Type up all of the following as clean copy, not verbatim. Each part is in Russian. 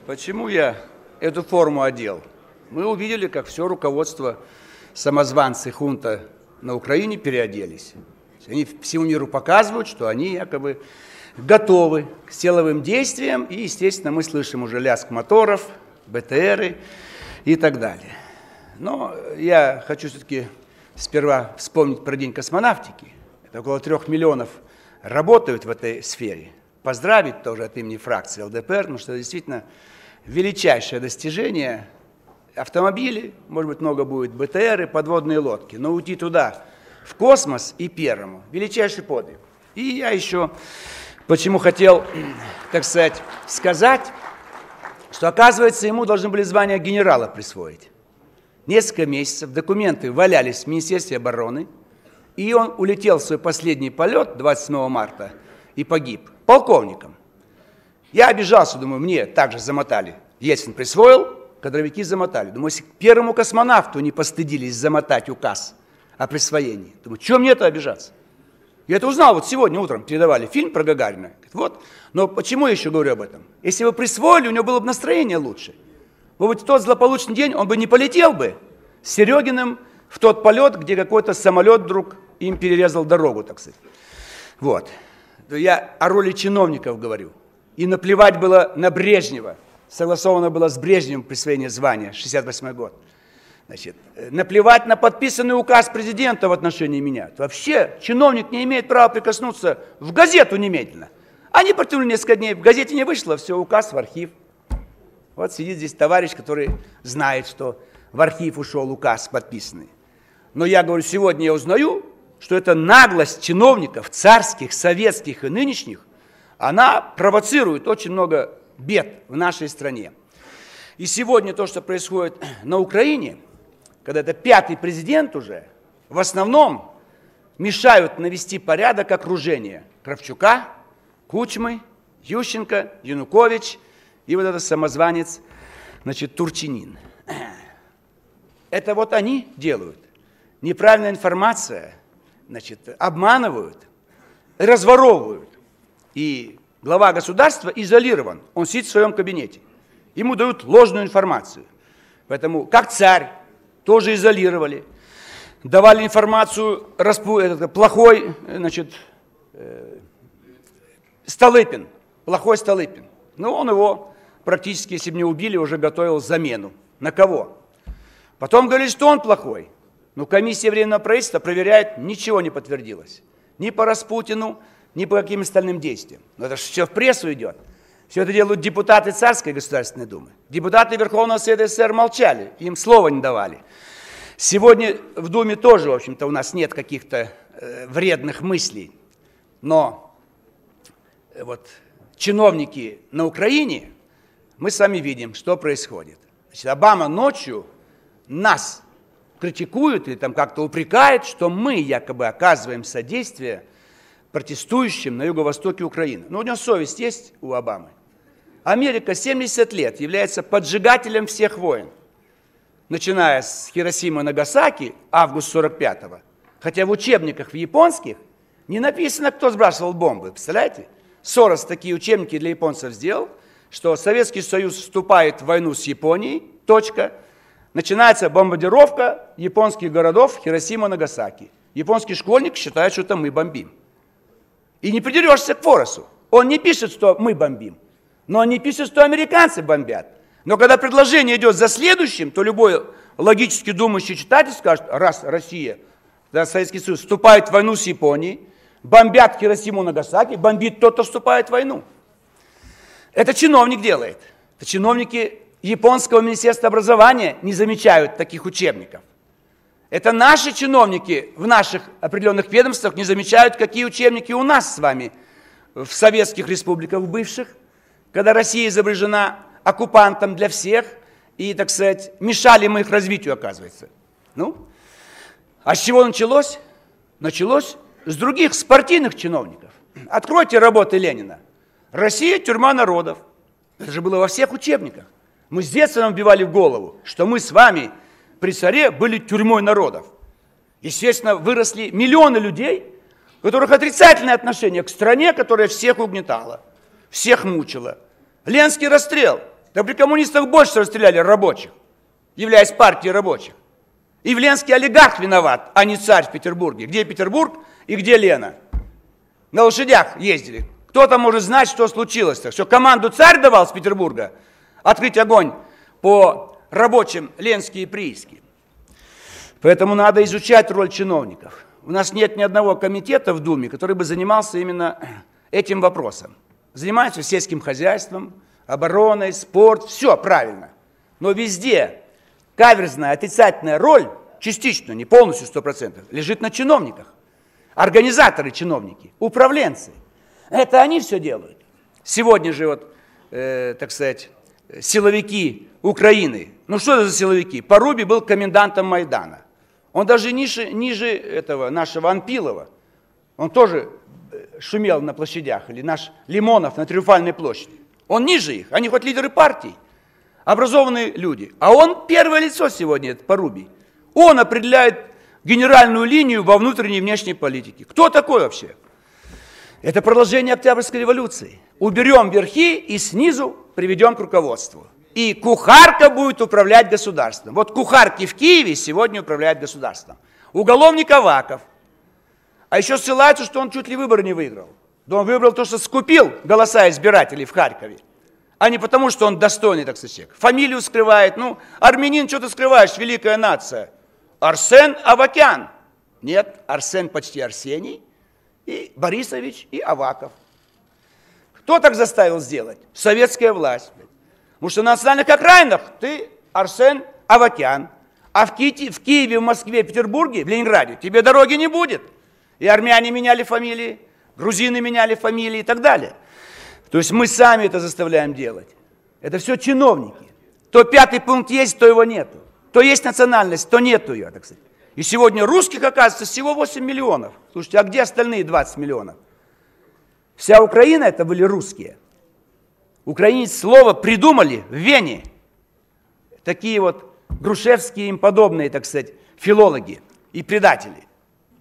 Почему я эту форму одел? Мы увидели, как все руководство, самозванцы хунта на Украине переоделись. Они всему миру показывают, что они якобы готовы к силовым действиям, и, естественно, мы слышим уже лязг моторов, БТРы и так далее. Но я хочу все-таки сперва вспомнить про День космонавтики. Это около 3 миллионов работают в этой сфере. Поздравить тоже от имени фракции ЛДПР, потому что это действительно величайшее достижение. Автомобили, может быть, много будет, БТРы, подводные лодки, но уйти туда, в космос и первому, величайший подвиг. И я еще почему хотел, так сказать, что, оказывается, ему должны были звание генерала присвоить. Несколько месяцев документы валялись в Министерстве обороны, и он улетел в свой последний полет 27 марта и погиб полковником. Я обижался, думаю, мне также замотали. Ельцин присвоил, кадровики замотали. Думаю, если первому космонавту не постыдились замотать указ о присвоении, думаю, чего мне это обижаться? Я это узнал, вот сегодня утром передавали фильм про Гагарина. Вот. Но почему я еще говорю об этом? Если бы присвоили, у него было бы настроение лучше. Может быть, в тот злополучный день он бы не полетел бы с Серегиным в тот полет, где какой-то самолет вдруг им перерезал дорогу, так сказать. Вот. Я о роли чиновников говорю. И наплевать было на Брежнева. Согласовано было с Брежневым присвоение звания, 68-й год. Значит, наплевать на подписанный указ президента в отношении меня. Вообще чиновник не имеет права прикоснуться в газету немедленно. Они протянули несколько дней, в газете не вышло, все, указ в архив. Вот сидит здесь товарищ, который знает, что в архив ушел указ подписанный. Но я говорю, сегодня я узнаю, что это наглость чиновников, царских, советских и нынешних, она провоцирует очень много бед в нашей стране. И сегодня то, что происходит на Украине, когда это 5-й президент уже, в основном мешают навести порядок окружения Кравчука, Кучмы, Ющенко, Янукович и вот этот самозванец, значит, Турчинин. Это вот они делают. Неправильная информация, значит, обманывают, разворовывают. И глава государства изолирован, он сидит в своем кабинете. Ему дают ложную информацию. Поэтому, как царь, тоже изолировали. Давали информацию плохой, значит, Столыпин, плохой Столыпин. Ну, он его практически, если бы не убили, уже готовил замену. На кого? Потом говорит, что он плохой. Но комиссия Временного правительства проверяет, ничего не подтвердилось. Ни по Распутину, ни по каким остальным действиям. Но это же все в прессу идет. Все это делают депутаты Царской Государственной Думы. Депутаты Верховного Совета СССР молчали, им слова не давали. Сегодня в Думе тоже, в общем-то, у нас нет каких-то вредных мыслей. Но вот чиновники на Украине, мы сами видим, что происходит. Значит, Обама ночью нас критикует или там как-то упрекает, что мы якобы оказываем содействие протестующим на юго-востоке Украины. Но у него совесть есть, у Обамы. Америка 70 лет является поджигателем всех войн, начиная с Хиросимы и Нагасаки, август 45-го. Хотя в учебниках в японских не написано, кто сбрасывал бомбы. Представляете? Сорос такие учебники для японцев сделал, что Советский Союз вступает в войну с Японией, точка. Начинается бомбардировка японских городов Хиросима и Нагасаки. Японский школьник считает, что это мы бомбим. И не придерешься к Форосу. Он не пишет, что мы бомбим, но он не пишет, что американцы бомбят. Но когда предложение идет за следующим, то любой логически думающий читатель скажет, раз Россия, да, Советский Союз вступает в войну с Японией, бомбят Хиросиму и Нагасаки, бомбит тот, кто вступает в войну. Это чиновник делает. Это чиновники японского министерства образования не замечают таких учебников. Это наши чиновники в наших определенных ведомствах не замечают, какие учебники у нас с вами в советских республиках бывших, когда Россия изображена оккупантом для всех, и, так сказать, мешали мы их развитию, оказывается. Ну, а с чего началось? Началось с других, с партийных чиновников. Откройте работы Ленина. «Россия – тюрьма народов». Это же было во всех учебниках. Мы с детства нам вбивали в голову, что мы с вами при царе были тюрьмой народов. Естественно, выросли миллионы людей, у которых отрицательное отношение к стране, которая всех угнетала, всех мучила. Ленский расстрел. Да при коммунистах больше расстреляли рабочих, являясь партией рабочих. И Ленский олигарх виноват, а не царь в Петербурге. Где Петербург и где Лена? На лошадях ездили. Кто-то может знать, что случилось-то. Что команду царь давал с Петербурга открыть огонь по рабочим Ленские и Прииски. Поэтому надо изучать роль чиновников. У нас нет ни одного комитета в Думе, который бы занимался именно этим вопросом. Занимаются сельским хозяйством, обороной, спорт, все правильно. Но везде каверзная, отрицательная роль, частично, не полностью, 100%, лежит на чиновниках. Организаторы чиновники, управленцы. Это они все делают. Сегодня же, вот, так сказать, силовики Украины. Ну что это за силовики? Порубий был комендантом Майдана. Он даже ниже этого нашего Анпилова. Он тоже шумел на площадях. Или наш Лимонов на Триумфальной площади. Он ниже их. Они хоть лидеры партий. Образованные люди. А он первое лицо сегодня, это Порубий. Он определяет генеральную линию во внутренней и внешней политике. Кто такой вообще? Это продолжение Октябрьской революции. Уберем верхи и снизу приведем к руководству. И кухарка будет управлять государством. Вот кухарки в Киеве сегодня управляют государством. Уголовник Аваков. А еще ссылаются, что он чуть ли выборы не выиграл. Да он выбрал то, что скупил голоса избирателей в Харькове. А не потому, что он достойный, так сказать, человек. Фамилию скрывает. Ну, армянин, что ты скрываешь, великая нация. Арсен Авакян. Нет, Арсен почти Арсений. И Борисович, и Аваков. Кто так заставил сделать? Советская власть. Потому что на национальных окраинах ты Арсен Авакян. А в Киеве, в Москве, в Петербурге, в Ленинграде тебе дороги не будет. И армяне меняли фамилии, грузины меняли фамилии и так далее. То есть мы сами это заставляем делать. Это все чиновники. То 5-й пункт есть, то его нету. То есть национальность, то нету ее, так сказать. И сегодня русских, оказывается, всего 8 миллионов. Слушайте, а где остальные 20 миллионов? Вся Украина это были русские. Украинец слово придумали в Вене. Такие вот Грушевские им подобные, так сказать, филологи и предатели.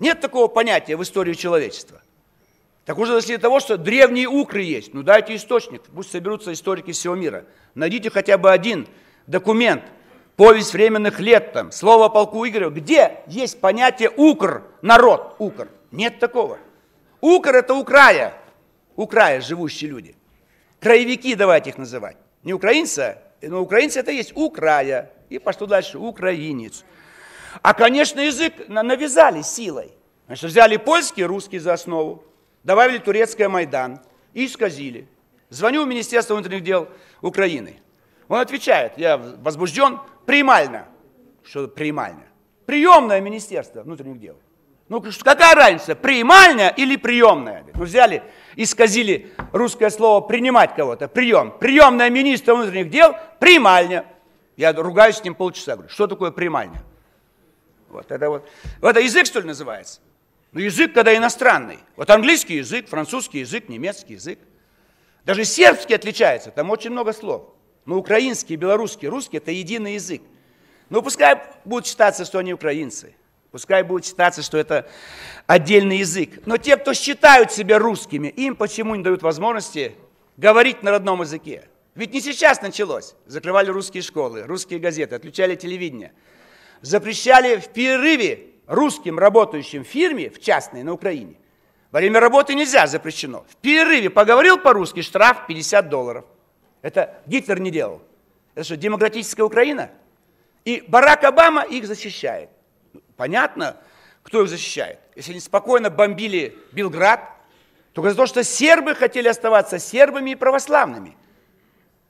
Нет такого понятия в истории человечества. Так уже дошли до того, что древние укры есть. Ну дайте источник, пусть соберутся историки всего мира. Найдите хотя бы один документ, повесть временных лет, там, слово о полку Игореву, где есть понятие укр, народ, укр. Нет такого. Укр это у края живущие люди. Краевики, давайте их называть. Не украинцы, но украинцы это есть у края. И пошло дальше, украинец. А, конечно, язык навязали силой. Значит, взяли польский и русский за основу, добавили турецкое Майдан и исказили. Звоню в Министерство внутренних дел Украины. Он отвечает, я возбужден, приемально. Что приемально? Приемное Министерство внутренних дел. Ну, какая разница, приемальная или приемная? Ну, взяли, исказили русское слово «принимать кого-то», прием. Приемное министра внутренних дел, приемальня. Я ругаюсь с ним полчаса, говорю, что такое приемальня? Вот это язык, что ли, называется? Ну, язык, когда иностранный. Вот английский язык, французский язык, немецкий язык. Даже сербский отличается, там очень много слов. Но украинский, белорусский, русский – это единый язык. Ну, пускай будут считаться, что они украинцы. Пускай будет считаться, что это отдельный язык. Но те, кто считают себя русскими, им почему не дают возможности говорить на родном языке? Ведь не сейчас началось. Закрывали русские школы, русские газеты, отключали телевидение. Запрещали в перерыве русским, работающим в фирме, в частной, на Украине. Во время работы нельзя, запрещено. В перерыве поговорил по-русски, штраф $50. Это Гитлер не делал. Это что, демократическая Украина? И Барак Обама их защищает. Понятно, кто их защищает. Если они спокойно бомбили Белград, только за то, что сербы хотели оставаться сербами и православными.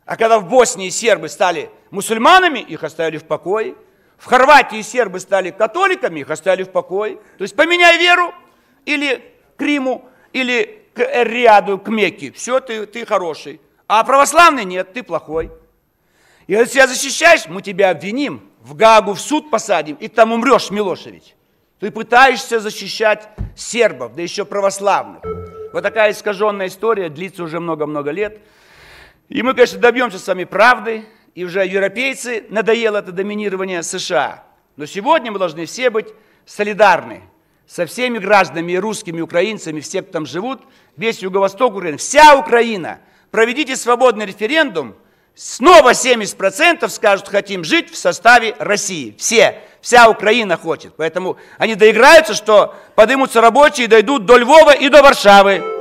А когда в Боснии сербы стали мусульманами, их оставили в покое. В Хорватии сербы стали католиками, их оставили в покое. То есть поменяй веру или к Риму, или к Эр-Рияду, к Мекке. Все, ты хороший. А православный нет, ты плохой. И если себя защищаешь, мы тебя обвиним, в Гаагу в суд посадим, и там умрешь, Милошевич. Ты пытаешься защищать сербов, да еще православных. Вот такая искаженная история длится уже много-много лет. И мы, конечно, добьемся с вами правды, и уже европейцы надоело это доминирование США. Но сегодня мы должны все быть солидарны со всеми гражданами, и русскими, и украинцами, все, кто там живут, весь Юго-Восток Украины, вся Украина. Проведите свободный референдум, снова 70% скажут, хотим жить в составе России. Вся Украина хочет. Поэтому они доиграются, что поднимутся рабочие и дойдут до Львова и до Варшавы.